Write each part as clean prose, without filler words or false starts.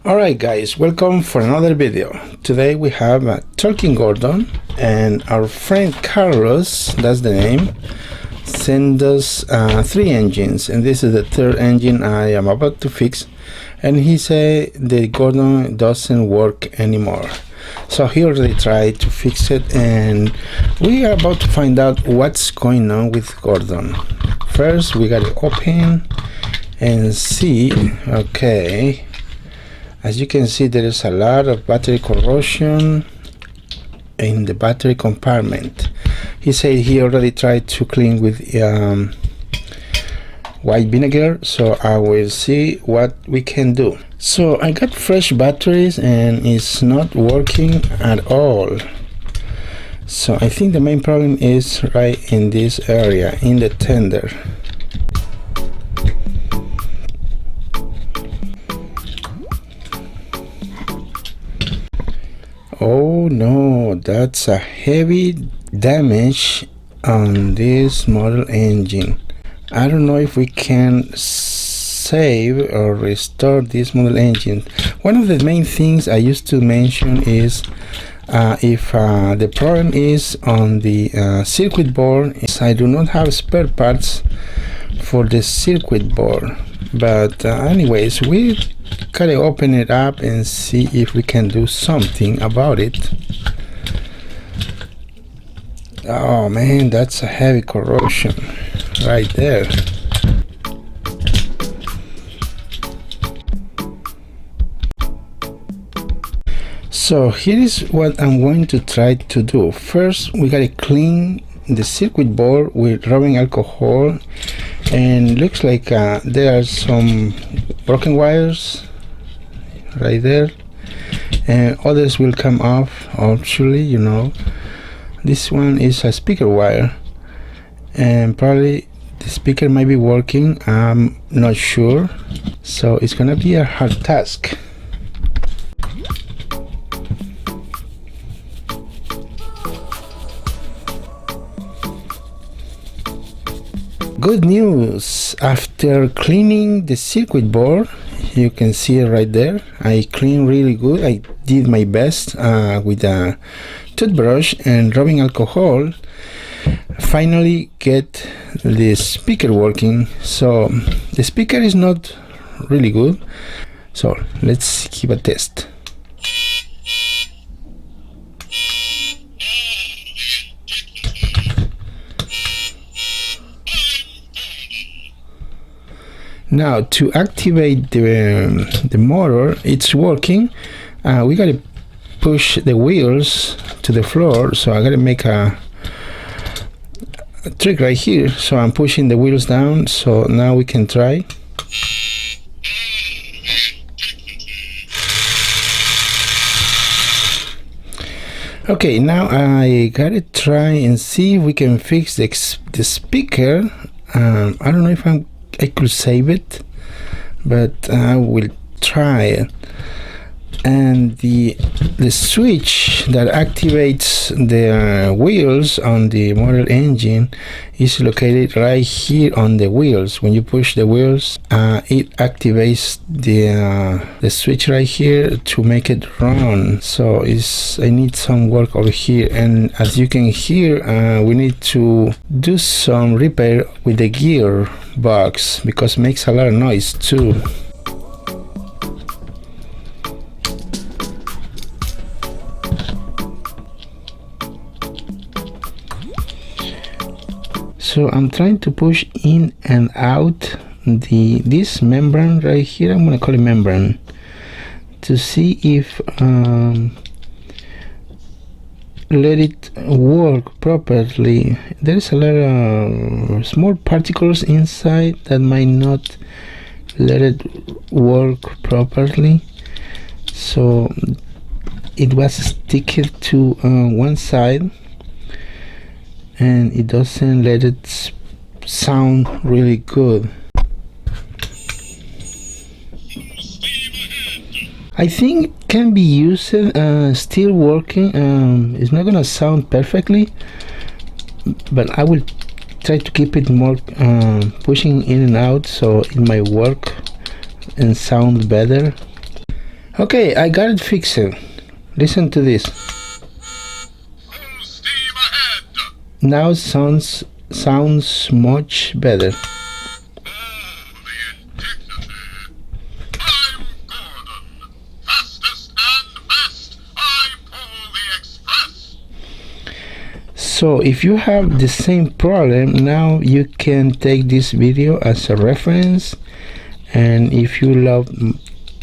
Alright guys, welcome for another video. Today we have a talking Gordon and our friend Carlos, that's the name, sent us 3 engines, and this is the 3rd engine I am about to fix, and he said the Gordon doesn't work anymore. So he already tried to fix it and we are about to find out what's going on with Gordon. First we gotta open and see. Okay, as you can see, there is a lot of battery corrosion in the battery compartment. He said he already tried to clean with white vinegar, so I will see what we can do. So I got fresh batteries and it's not working at all. So I think the main problem is right in this area, in the tender. Oh no, that's a heavy damage on this model engine. I don't know if we can save or restore this model engine. One of the main things I used to mention is if the problem is on the circuit board, I do not have spare parts for the circuit board. But anyways, we gotta open it up and see if we can do something about it. Oh man, that's a heavy corrosion right there. So here is what I'm going to try to do. First we gotta clean the circuit board with rubbing alcohol, and looks like there are some broken wires right there, and others will come off actually, you know. This one is a speaker wire and probably the speaker might be working, I'm not sure, so it's gonna be a hard task. Good news, after cleaning the circuit board, you can see it right there, I cleaned really good. I did my best with a toothbrush and rubbing alcohol. Finally get the speaker working. So the speaker is not really good, so let's give a test. Now to activate the motor, it's working. We gotta push the wheels to the floor, so I gotta make a trick right here. So I'm pushing the wheels down, so now we can try. Okay, now I gotta try and see if we can fix the speaker. I don't know if I could save it, but I will try it. And the switch that activates the wheels on the model engine is located right here on the wheels. When you push the wheels, it activates the switch right here to make it run. So I need some work over here, and as you can hear, we need to do some repair with the gear box because it makes a lot of noise too. So I'm trying to push in and out this membrane right here. I'm gonna call it membrane, to see if let it work properly. There is a lot of small particles inside that might not let it work properly, so it was sticky to one side and it doesn't let it sound really good. I think it can be used, still working. It's not gonna sound perfectly, but I will try to keep it more pushing in and out, so it might work and sound better. Okay, I got it fixed. Listen to this. Full steam ahead. Now sounds much better. Oh, the indignity. I'm Gordon. Fastest and best. I pull the express. So if you have the same problem, now you can take this video as a reference, and if you love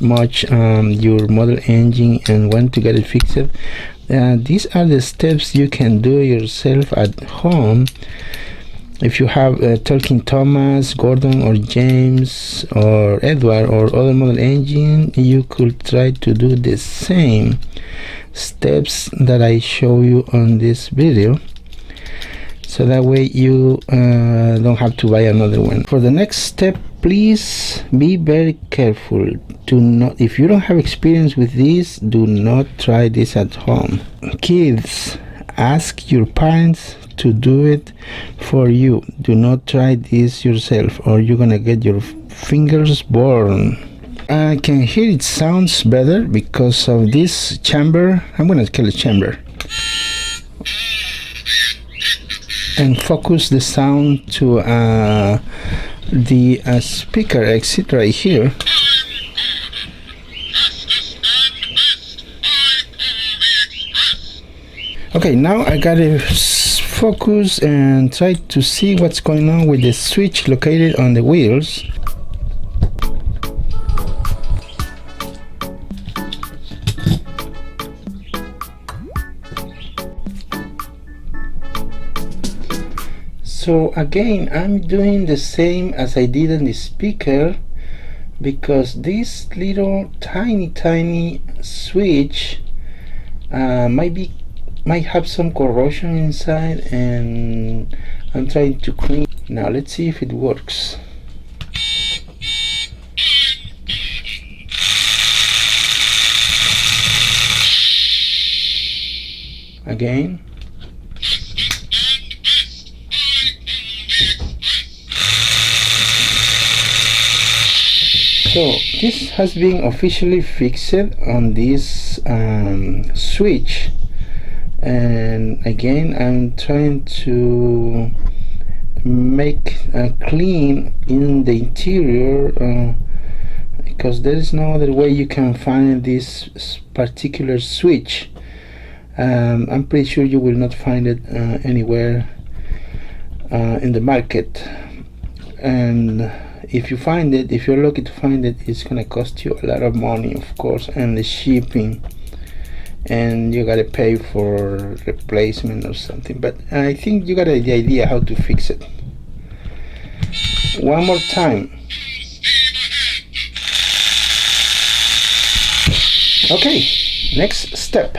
much your model engine and want to get it fixed, these are the steps you can do yourself at home. If you have talking Thomas, Gordon, or James, or Edward, or other model engine, you could try to do the same steps that I show you on this video, so that way you don't have to buy another one. For the next step, please be very careful. Do not, if you don't have experience with this, do not try this at home. Kids, ask your parents to do it for you. Do not try this yourself, or you're gonna get your fingers burned. I can hear it sounds better because of this chamber. I'm gonna kill the chamber and focus the sound to the speaker exit right here. Okay, now I gotta focus and try to see what's going on with the switch located on the wheels. So again, I'm doing the same as I did on the speaker, because this little tiny switch might have some corrosion inside, and I'm trying to clean. Now let's see if it works. Again. So this has been officially fixed on this switch, and again I'm trying to make a clean in the interior, because there is no other way you can find this particular switch. I'm pretty sure you will not find it anywhere in the market, and if you find it, if you're lucky to find it, it's gonna cost you a lot of money, of course, and the shipping, and you gotta pay for replacement or something. But I think you got the idea how to fix it. One more time. Okay, next step.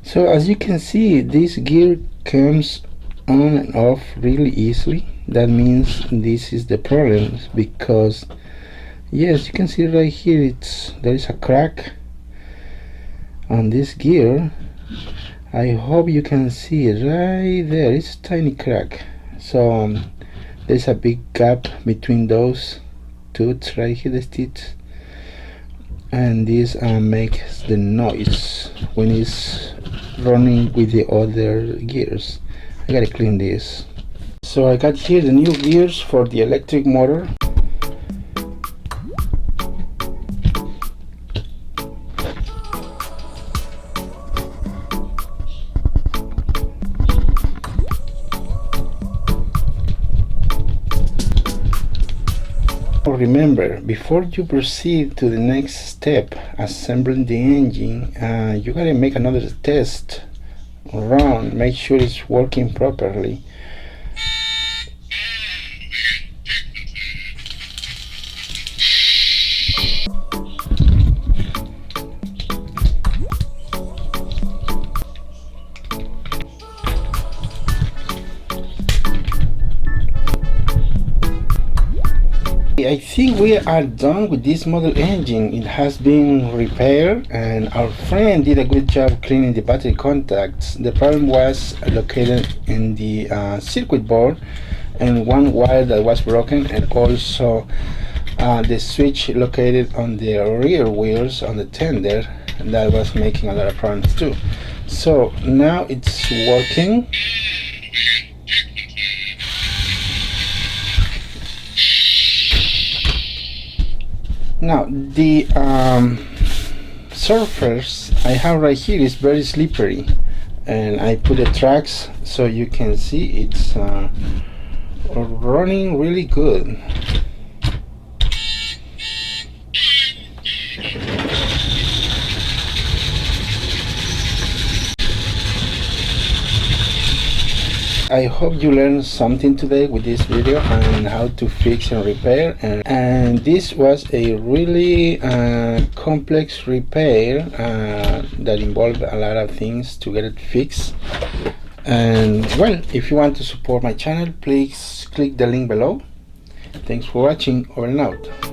So as you can see, this gear comes on and off really easily. That means this is the problem, because yes, you can see right here, there is a crack on this gear. I hope you can see it right there. It's a tiny crack. So there's a big gap between those tooths right here, the teeth, and this makes the noise when it's running with the other gears. I gotta clean this. So I got here the new gears for the electric motor. remember, before you proceed to the next step, assembling the engine, you gotta make another test run, make sure it's working properly. I think we are done with this model engine. It has been repaired and our friend did a good job cleaning the battery contacts. The problem was located in the circuit board and one wire that was broken, and also the switch located on the rear wheels on the tender, and that was making a lot of problems too. So now it's working. Now the surface I have right here is very slippery, and I put the tracks so you can see it's running really good. I hope you learned something today with this video on how to fix and repair, and this was a really complex repair that involved a lot of things to get it fixed. And well, if you want to support my channel, please click the link below. Thanks for watching. Over and out.